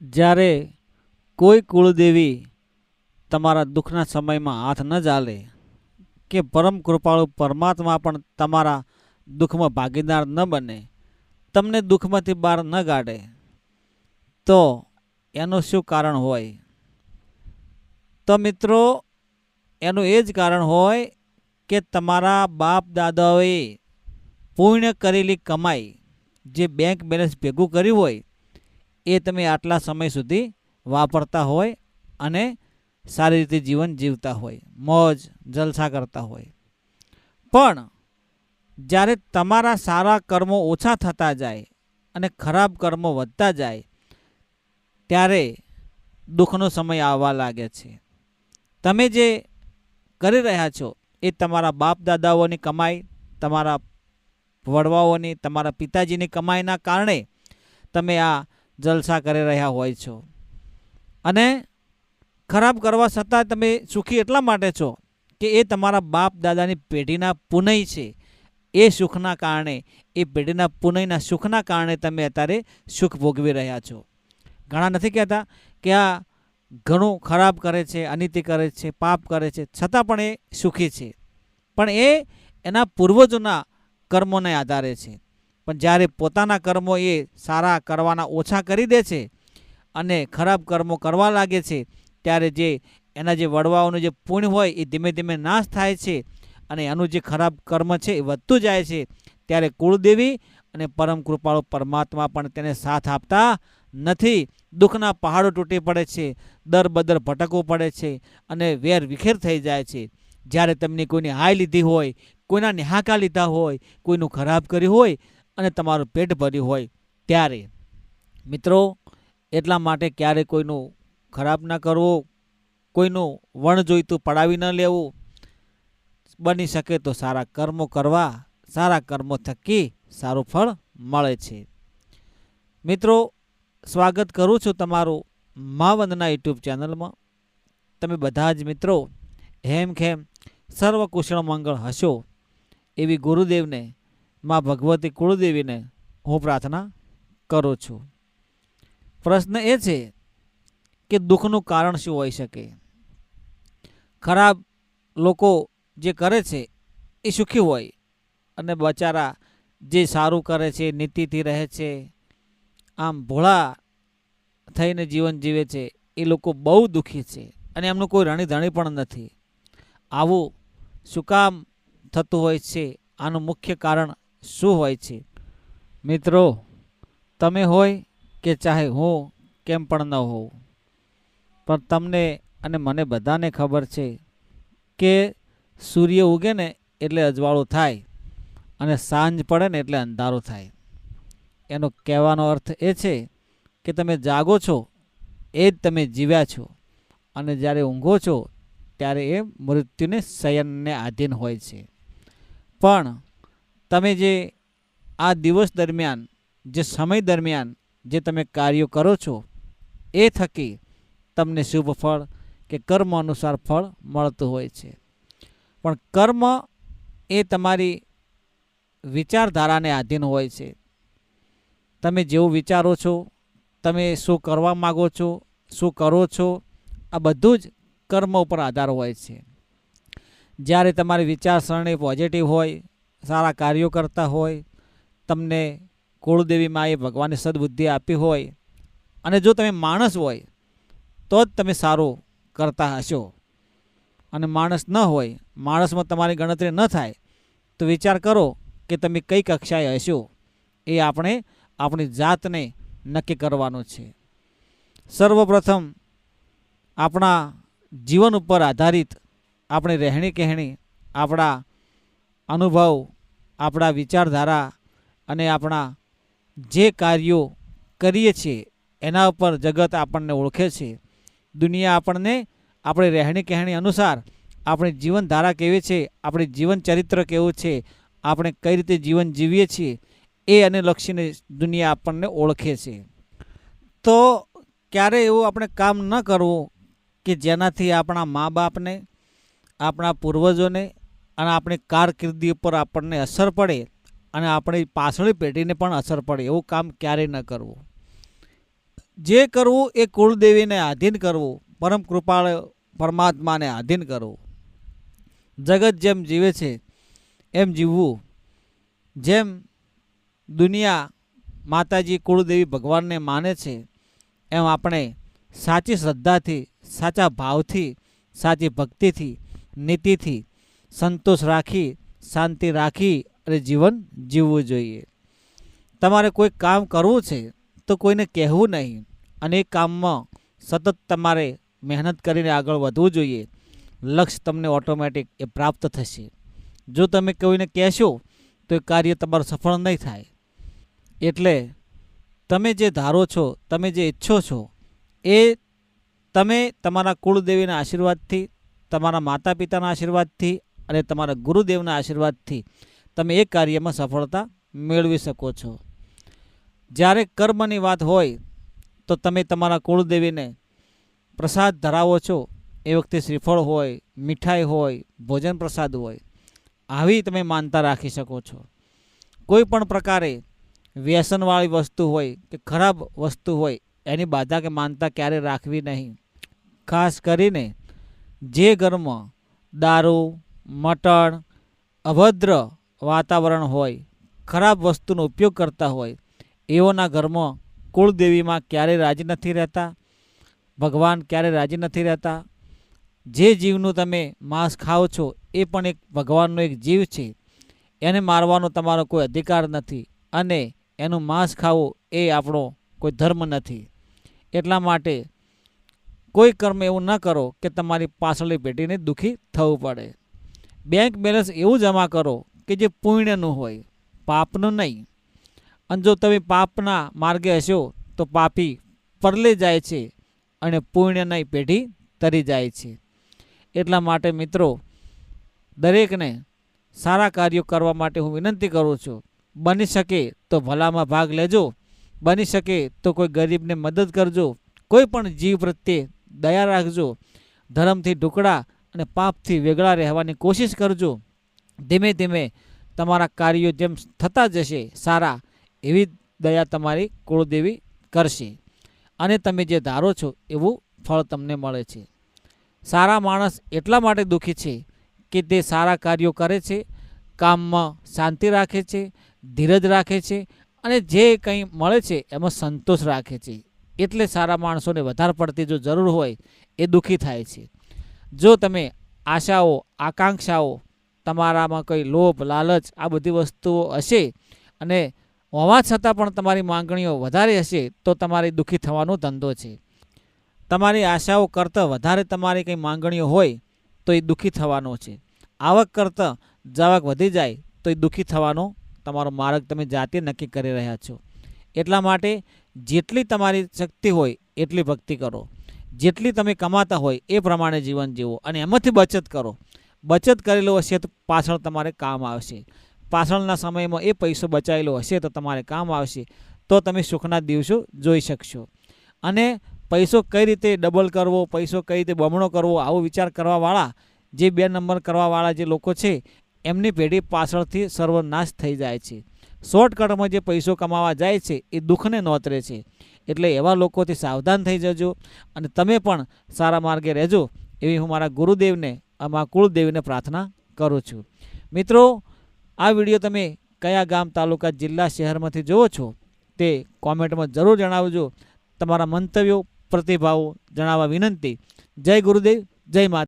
જ્યારે કોઈ કુળદેવી તમારા દુઃખના સમયમાં હાથ ન ચાલે કે પરમ કૃપાળુ પરમાત્મા પણ તમારા દુઃખમાં ભાગીદાર ન બને, તમને દુઃખમાંથી બહાર ન કાઢે, તો એનું શું કારણ હોય? તો મિત્રો, એનું એ જ કારણ હોય કે તમારા બાપ દાદાઓએ પુણ્ય કરેલી કમાઈ, જે બેંક બેલેન્સ ભેગું કર્યું હોય, એ તમે આટલા સમય સુધી વાપરતા હોય અને સારી રીતે જીવન જીવતા હોય, મોજ જલસા કરતા હોય. પણ જ્યારે તમારા સારા કર્મો ઓછા થતા જાય અને ખરાબ કર્મો વધતા જાય, ત્યારે દુઃખનો સમય આવવા લાગે છે. તમે જે કરી રહ્યા છો એ તમારા બાપ દાદાઓની કમાઈ, તમારા વડવાઓની, તમારા પિતાજીની કમાઈના કારણે તમે આ જલસા કરી રહ્યા હોય છો. અને ખરાબ કરવા છતાં તમે સુખી એટલા માટે છો કે એ તમારા બાપ દાદાની પેઢીના પુનઃ છે. એ સુખના કારણે, એ પેઢીના પુનઃના સુખના કારણે તમે અત્યારે સુખ ભોગવી રહ્યા છો. ઘણા નથી કહેતા કે આ ઘણું ખરાબ કરે છે, અનીતિ કરે છે, પાપ કરે છે, છતાં પણ એ સુખી છે. પણ એ એના પૂર્વજોના કર્મોને આધારે છે. પણ જ્યારે પોતાના કર્મો એ સારા કરવાના ઓછા કરી દે છે અને ખરાબ કર્મો કરવા લાગે છે, ત્યારે જે એના જે વડવાઓનું જે પુણ્ય હોય એ ધીમે ધીમે નાશ થાય છે અને એનું જે ખરાબ કર્મ છે એ વધતું જાય છે. ત્યારે કુળદેવી અને પરમ કૃપાળુ પરમાત્મા પણ તેને સાથ આપતા નથી. દુઃખના પહાડો તૂટી પડે છે, દર બદર ભટકવું પડે છે અને વેર વિખેર થઈ જાય છે. જ્યારે તમને કોઈની હાય લીધી હોય, કોઈના નિહાકા લીધા હોય, કોઈનું ખરાબ કર્યું હોય અને તમારું પેટ ભર્યું હોય, ત્યારે મિત્રો, એટલા માટે ક્યારે કોઈનું ખરાબ ના કરવું, કોઈનું વણ જોઈતું પડાવી ન લેવું. બની શકે તો સારા કર્મો કરવા, સારા કર્મો થકી સારું ફળ મળે છે. મિત્રો, સ્વાગત કરું છું તમારું મા વંદના યુટ્યુબ ચેનલમાં. તમે બધા જ મિત્રો હેમખેમ સર્વ કુશળ મંગળ હશો એવી ગુરુદેવને, મા ભગવતી કુળદેવીને હું પ્રાર્થના કરું છું. પ્રશ્ન એ છે કે દુઃખનું કારણ શું હોઈ શકે? ખરાબ લોકો જે કરે છે એ સુખી હોય અને બચારા જે સારું કરે છે, નીતિથી રહે છે, આમ ભોળા થઈને જીવન જીવે છે, એ લોકો બહુ દુઃખી છે અને એમનું કોઈ રણીધણી પણ નથી. આવું શું કામ થતું હોય છે? આનું મુખ્ય કારણ શું હોય છે? મિત્રો, તમે હોય કે ચાહે હું કેમ પણ ન હોઉં, પણ તમને અને મને બધાને ખબર છે કે સૂર્ય ઉગે ને એટલે અજવાળું થાય અને સાંજ પડે ને એટલે અંધારું થાય. એનો કહેવાનો અર્થ એ છે કે તમે જાગો છો એ જ તમે જીવ્યા છો, અને જ્યારે ઊંઘો છો ત્યારે એ મૃત્યુને શયનને આધીન હોય છે. પણ તમે જે આ દિવસ દરમિયાન, જે સમય દરમિયાન જે તમે કાર્યો કરો છો, એ થકી તમને શુભ ફળ કે કર્મ અનુસાર ફળ મળતું હોય છે. પણ કર્મ એ તમારી વિચારધારાને આધીન હોય છે. તમે જેવું વિચારો છો, તમે શું કરવા માગો છો, શું કરો છો, આ બધું જ કર્મ ઉપર આધાર હોય છે. જ્યારે તમારી વિચારસરણી પોઝિટિવ હોય, સારા કાર્યો કરતા હોય, તમને કુળદેવી માએ ભગવાને સદબુદ્ધિ આપી હોય, અને જો તમે માણસ હોય તો જ તમે સારું કરતા હશો, અને માણસ ન હોય, માણસમાં તમારી ગણતરી ન થાય, તો વિચાર કરો કે તમે કઈ કક્ષાએ હશો. એ આપણે આપણી જાતને નક્કી કરવાનું છે. સર્વપ્રથમ આપણા જીવન ઉપર આધારિત આપણી રહેણી કહેણી, આપણા અનુભવ, આપણા વિચારધારા અને આપણા જે કાર્યો કરીએ છીએ એના ઉપર જગત આપણને ઓળખે છે. દુનિયા આપણને આપણી રહેણી કહેણી અનુસાર આપણી જીવનધારા કેવી છે, આપણી જીવન ચરિત્ર કેવું છે, આપણે કઈ રીતે જીવન જીવીએ છીએ, એ અને લક્ષીને દુનિયા આપણને ઓળખે છે. તો ક્યારે એવું આપણે કામ ન કરવું કે જેનાથી આપણા મા બાપને, આપણા પૂર્વજોને અને આપણી કારકિર્દી ઉપર આપણને અસર પડે અને આપણી પાછળની પેઢીને પણ અસર પડે. એવું કામ ક્યારેય ન કરવું. જે કરવું એ કુળદેવીને આધીન કરવું, પરમ કૃપાળ પરમાત્માને આધીન કરવું. જગત જેમ જીવે છે એમ જીવવું. જેમ દુનિયા માતાજી કુળદેવી ભગવાનને માને છે એમ આપણે સાચી શ્રદ્ધાથી, સાચા ભાવથી, સાચી ભક્તિથી, નીતિથી સંતોષ રાખી, શાંતિ રાખી અને જીવન જીવવું જોઈએ. તમારે કોઈ કામ કરવું છે તો કોઈને કહેવું નહીં અને એ કામમાં સતત તમારે મહેનત કરીને આગળ વધવું જોઈએ. લક્ષ્ય તમને ઓટોમેટિક એ પ્રાપ્ત થશે. જો તમે કોઈને કહેશો તો એ કાર્ય તમારું સફળ નહીં થાય. એટલે તમે જે ધારો છો, તમે જે ઈચ્છો છો એ તમે તમારા કુળદેવીના આશીર્વાદથી, તમારા માતા પિતાના આશીર્વાદથી અને તમારા ગુરુદેવના આશીર્વાદથી તમે એ કાર્યમાં સફળતા મેળવી શકો છો. જ્યારે કર્મની વાત હોય તો તમે તમારા કુળદેવીને પ્રસાદ ધરાવો છો એ વખતે શ્રીફળ હોય, મીઠાઈ હોય, ભોજન પ્રસાદ હોય, આવી તમે માનતા રાખી શકો છો. કોઈ પણ પ્રકારે વ્યસનવાળી વસ્તુ હોય કે ખરાબ વસ્તુ હોય એની બાધા કે માનતા ક્યારે રાખવી નહીં. ખાસ કરીને જે ઘરમાં દારૂ, મટણ, અભદ્ર વાતાવરણ હોય, ખરાબ વસ્તુનો ઉપયોગ કરતા હોય એઓના ઘરમાં કુળદેવીમાં ક્યારેય રાજી નથી રહેતા, ભગવાન ક્યારેય રાજી નથી રહેતા. જે જીવનું તમે માંસ ખાઓ છો એ પણ એક ભગવાનનો એક જીવ છે. એને મારવાનો તમારો કોઈ અધિકાર નથી અને એનું માંસ ખાવું એ આપણો કોઈ ધર્મ નથી. એટલા માટે કોઈ કર્મ એવું ન કરો કે તમારી પાછળની પેઢીને દુઃખી થવું પડે. બેંક બેલેન્સ એવું જમા કરો કે જે પુણ્યનું હોય, પાપનું નહીં. અને જો તમે પાપના માર્ગે હશો તો પાપી પરલે જાય છે અને પુણ્ય નહીં પેઢી તરી જાય છે. એટલા માટે મિત્રો, દરેકને સારા કાર્યો કરવા માટે હું વિનંતી કરું છું. બની શકે તો ભલામાં ભાગ લેજો, બની શકે તો કોઈ ગરીબને મદદ કરજો, કોઈ પણ જીવ પ્રત્યે દયા રાખજો, ધર્મથી ઢુકડા અને પાપથી વેગળા રહેવાની કોશિશ કરજો. ધીમે ધીમે તમારા કાર્યો જેમ થતા જશે સારા, એવી દયા તમારી કુળદેવી કરશે અને તમે જે ધારો છો એવું ફળ તમને મળે છે. સારા માણસ એટલા માટે દુઃખી છે કે તે સારા કાર્યો કરે છે, કામમાં શાંતિ રાખે છે, ધીરજ રાખે છે અને જે કંઈ મળે છે એમાં સંતોષ રાખે છે. એટલે સારા માણસોને વધારે પડતી જો જરૂર હોય એ દુઃખી થાય છે. જો તમે આશાઓ, આકાંક્ષાઓ, તમારામાં કોઈ લોભ, લાલચ આ બધી વસ્તુઓ હશે અને હોવા છતાં પણ તમારી માંગણીઓ વધારે હશે તો તમારે દુઃખી થવાનો ધંધો છે. તમારી આશાઓ કરતાં વધારે તમારી કંઈ માંગણીઓ હોય તો એ દુઃખી થવાનો છે. આવક કરતાં જાવક વધી જાય તો એ દુઃખી થવાનો તમારો માર્ગ તમે જાતે નક્કી કરી રહ્યા છો. એટલા માટે જેટલી તમારી શક્તિ હોય એટલી ભક્તિ કરો, જેટલી તમે કમાતા હોય એ પ્રમાણે જીવન જીવો અને એમાંથી બચત કરો. બચત કરેલો હશે તો પાછળ તમારે કામ આવશે. પાછળના સમયમાં એ પૈસો બચાવેલો હશે તો તમારે કામ આવશે. તો તમે સુખના દિવસો જોઈ શકશો. અને પૈસો કઈ રીતે ડબલ કરવો, પૈસો કઈ રીતે બમણો કરવો, આવો વિચાર કરવાવાળા, જે 2 નંબર કરવાવાળા જે લોકો છે એમની પેઢી પાછળથી સર્વનાશ થઈ જાય છે. શોર્ટકટમાં જે પૈસો કમાવા જાય છે એ દુઃખને નોતરે છે. એટલે એવા લોકોથી સાવધાન થઈ જજો અને તમે પણ સારા માર્ગે રહેજો એવી હું મારા ગુરુદેવને, મારા કુળદેવીને પ્રાર્થના કરું છું. મિત્રો, આ વિડીયો તમે કયા ગામ, તાલુકા, જિલ્લા, શહેરમાંથી જુઓ છો તે કોમેન્ટમાં જરૂર જણાવજો. તમારા મંતવ્યો, પ્રતિભાવો જણાવવા વિનંતી. જય ગુરુદેવ, જય માતા.